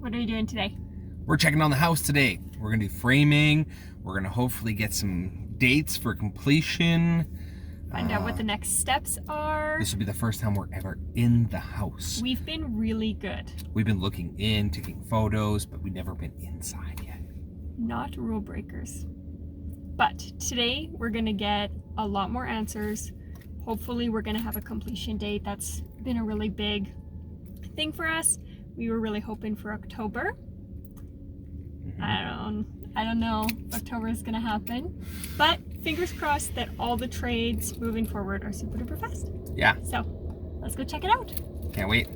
What are you doing today? We're checking on the house today. We're gonna do framing. We're gonna hopefully get some dates for completion. Find out what the next steps are. This will be the first time we're ever in the house. We've been really good. We've been looking in, taking photos, but we've never been inside yet. Not rule breakers. But today we're gonna get a lot more answers. Hopefully we're gonna have a completion date. That's been a really big thing for us. We were really hoping for October. I don't know if October is gonna happen, but fingers crossed that all the trades moving forward are super duper fast. Yeah. So let's go check it out. Can't wait.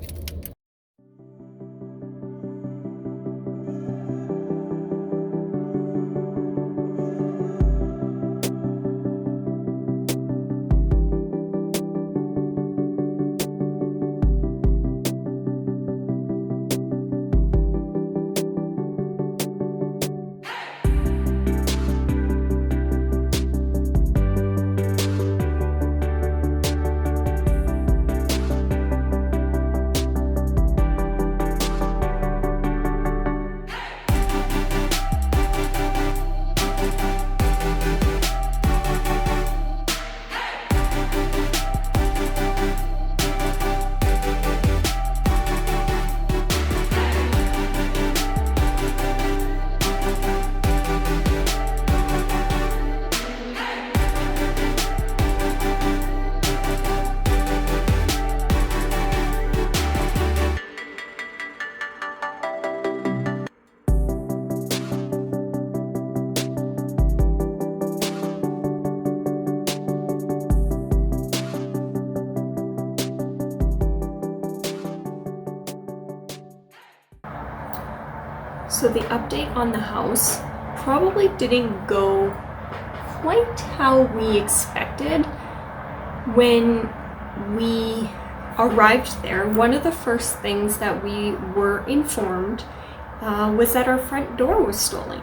So the update on the house probably didn't go quite how we expected. When we arrived there, one of the first things that we were informed was that our front door was stolen.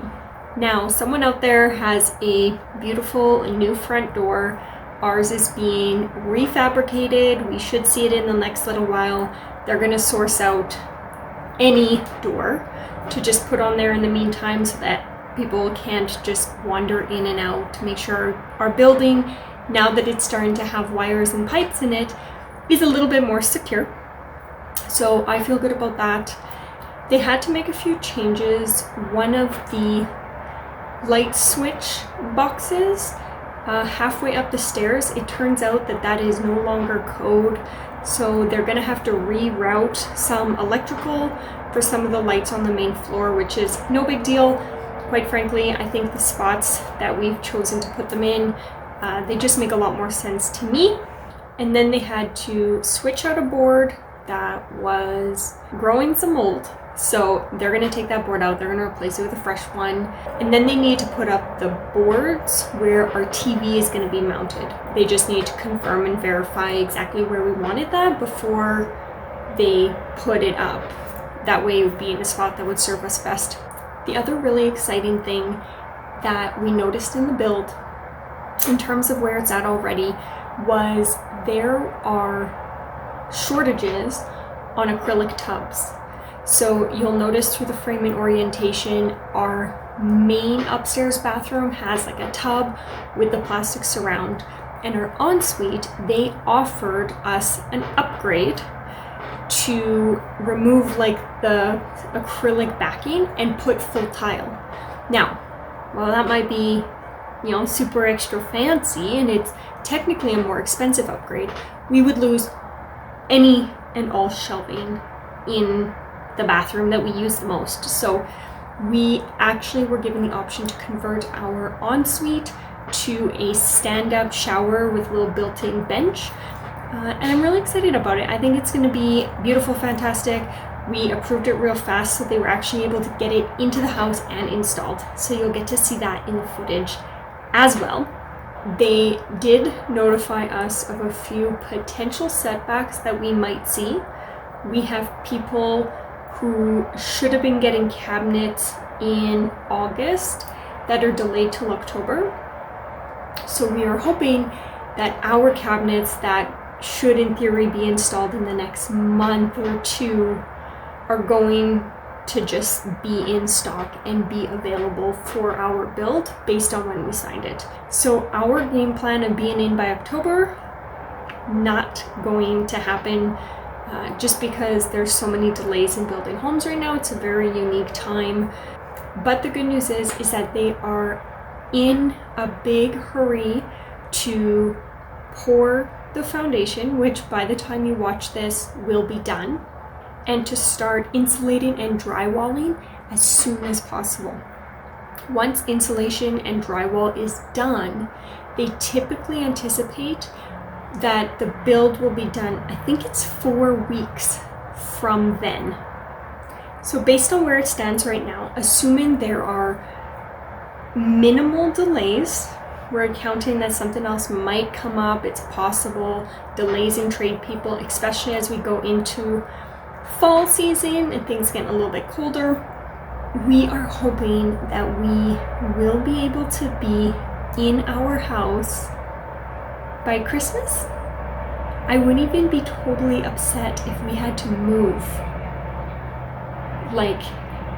Now, someone out there has a beautiful new front door. Ours is being refabricated. We should see it in the next little while. They're going to source out any door to just put on there in the meantime so that people can't just wander in and out, to make sure our building, now that it's starting to have wires and pipes in it, is a little bit more secure. So I feel good about that. They had to make a few changes. One of the light switch boxes halfway up the stairs, it turns out that that is no longer code. So they're gonna have to reroute some electrical for some of the lights on the main floor, which is no big deal. Quite frankly, I think the spots that we've chosen to put them in, they just make a lot more sense to me. And then they had to switch out a board that was growing some mold. So they're gonna take that board out, they're gonna replace it with a fresh one. And then they need to put up the boards where our TV is gonna be mounted. They just need to confirm and verify exactly where we wanted that before they put it up. That way it would be in a spot that would serve us best. The other really exciting thing that we noticed in the build, in terms of where it's at already, was there are shortages on acrylic tubs. So you'll notice through the framing orientation, our main upstairs bathroom has like a tub with the plastic surround. And our ensuite, they offered us an upgrade to remove like the acrylic backing and put full tile. Now, while that might be, super extra fancy and it's technically a more expensive upgrade, we would lose any and all shelving in the bathroom that we use the most. So we actually were given the option to convert our ensuite to a stand-up shower with a little built-in bench. And I'm really excited about it. I think it's going to be beautiful, fantastic. We approved it real fast, so they were actually able to get it into the house and installed. So you'll get to see that in the footage as well. They did notify us of a few potential setbacks that we might see. We have people who should have been getting cabinets in August that are delayed till October. So we are hoping that our cabinets that should in theory be installed in the next month or two are going to just be in stock and be available for our build based on when we signed it. So our game plan of being in by October, not going to happen, just because there's so many delays in building homes right now. It's a very unique time. But the good news is that they are in a big hurry to pour the foundation, which by the time you watch this will be done, and to start insulating and drywalling as soon as possible. Once insulation and drywall is done, they typically anticipate that the build will be done, I think it's 4 weeks from then. So based on where it stands right now, assuming there are minimal delays, we're accounting that something else might come up, it's possible, delays in trade people, especially as we go into fall season and things get a little bit colder, we are hoping that we will be able to be in our house by Christmas. I wouldn't even be totally upset if we had to move like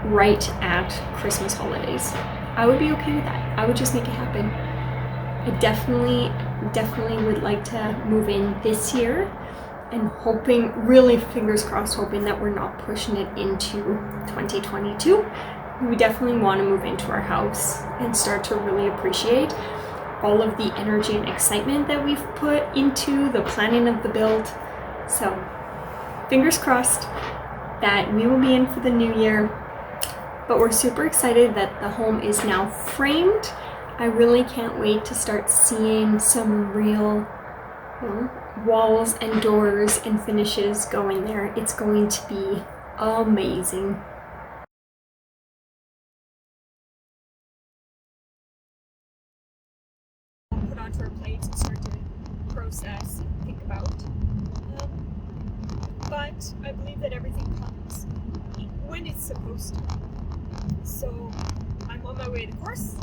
right at Christmas holidays. I would be okay with that. I would just make it happen. I definitely would like to move in this year, and hoping, really fingers crossed, hoping that we're not pushing it into 2022. We definitely want to move into our house and start to really appreciate all of the energy and excitement that we've put into the planning of the build. So fingers crossed that we will be in for the new year, but we're super excited that the home is now framed. I really can't wait to start seeing some real walls and doors and finishes go in there. It's going to be amazing. Put onto our plates and start to process and think about. But I believe that everything comes when it's supposed to. So I'm on my way to the course.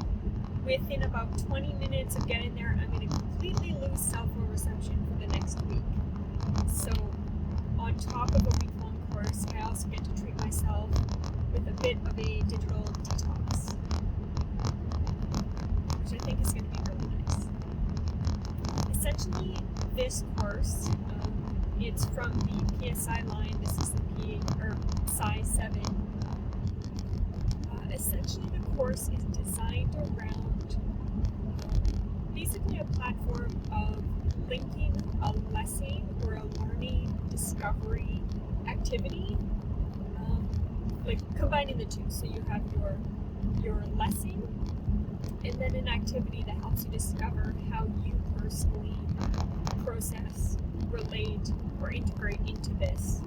Within about 20 minutes of getting there, I'm going to completely lose cell phone reception for the next week. So on top of a week-long course, I also get to treat myself with a bit of a digital detox, which I think is going to be really nice. Essentially, this course, it's from the PSI line. This is the size 7. Essentially, the course is designed around basically a platform of linking a lesson or a learning discovery activity, like combining the two. So you have your lesson and then an activity that helps you discover how you personally process, relate, or integrate into this,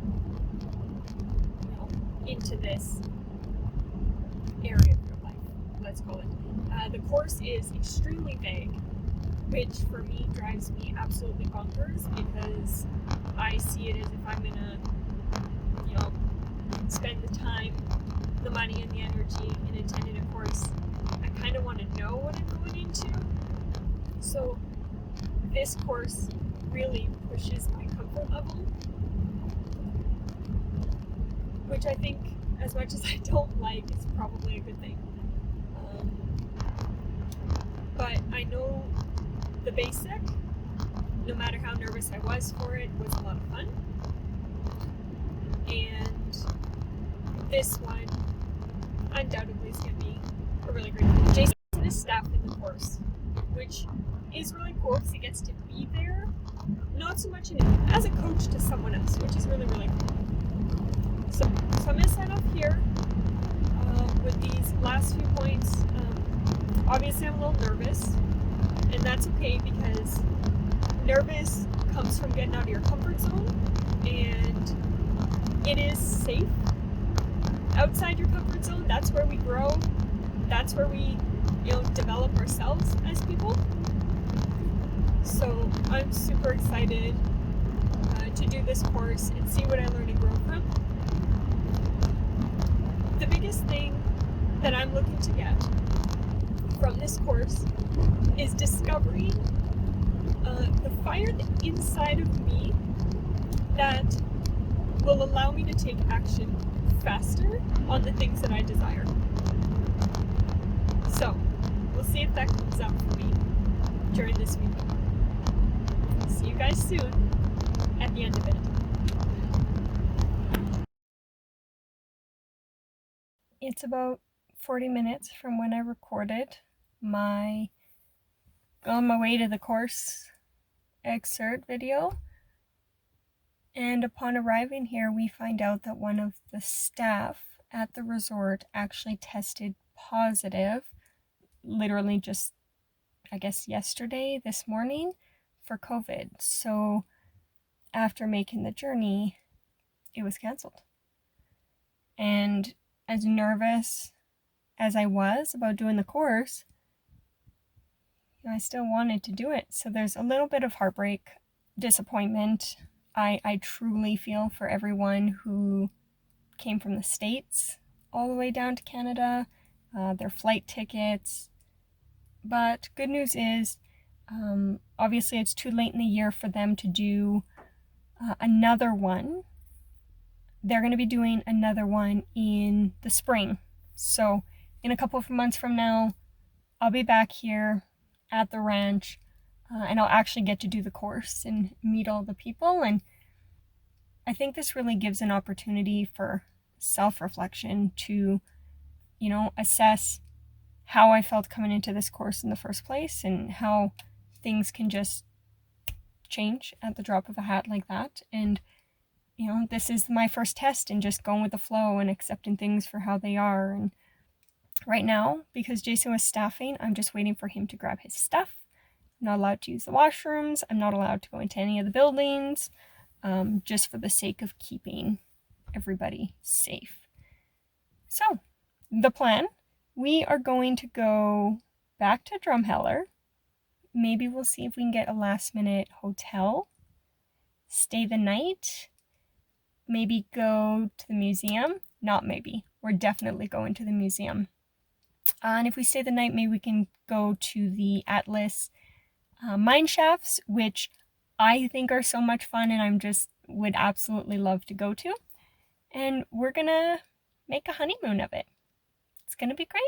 area of your life, let's call it. The course is extremely vague, which for me drives me absolutely bonkers, because I see it as if I'm gonna, spend the time, the money, and the energy in attending a course, I kind of want to know what I'm going into. So this course really pushes my comfort level, which I think, as much as I don't like, is probably a good thing. But I know the basic, no matter how nervous I was for it, was a lot of fun. And this one undoubtedly is going to be a really great one. Jason is staff in the course, which is really cool because he gets to be there, not so much as a coach to someone else, which is really, really cool. So I'm going to sign off here with these last few points. Obviously, I'm a little nervous, and that's okay, because nervous comes from getting out of your comfort zone, and it is safe outside your comfort zone. That's where we grow. That's where we, develop ourselves as people. So I'm super excited to do this course and see what I learn and grow from. The biggest thing that I'm looking to get from this course is discovering the fire inside of me that will allow me to take action faster on the things that I desire. So, we'll see if that comes up for me during this week. See you guys soon at the end of it. It's about 40 minutes from when I recorded my on my way to the course excerpt video. And upon arriving here, we find out that one of the staff at the resort actually tested positive, literally just, I guess, this morning, for COVID. So after making the journey, it was canceled. And as nervous as I was about doing the course, I still wanted to do it. So there's a little bit of heartbreak, disappointment. I truly feel for everyone who came from the States all the way down to Canada, their flight tickets. But good news is, obviously it's too late in the year for them to do another one. They're going to be doing another one in the spring. So in a couple of months from now, I'll be back here at the ranch, and I'll actually get to do the course and meet all the people. And I think this really gives an opportunity for self-reflection to, assess how I felt coming into this course in the first place and how things can just change at the drop of a hat like that. And, this is my first test and just going with the flow and accepting things for how they are. And right now, because Jason was staffing, I'm just waiting for him to grab his stuff. I'm not allowed to use the washrooms. I'm not allowed to go into any of the buildings, just for the sake of keeping everybody safe. So, the plan, we are going to go back to Drumheller. Maybe we'll see if we can get a last minute hotel, stay the night, maybe go to the museum. Not maybe, we're definitely going to the museum. And if we stay the night, maybe we can go to the Atlas mine shafts, which I think are so much fun and I'm just would absolutely love to go to. And we're gonna make a honeymoon of it. It's gonna be great.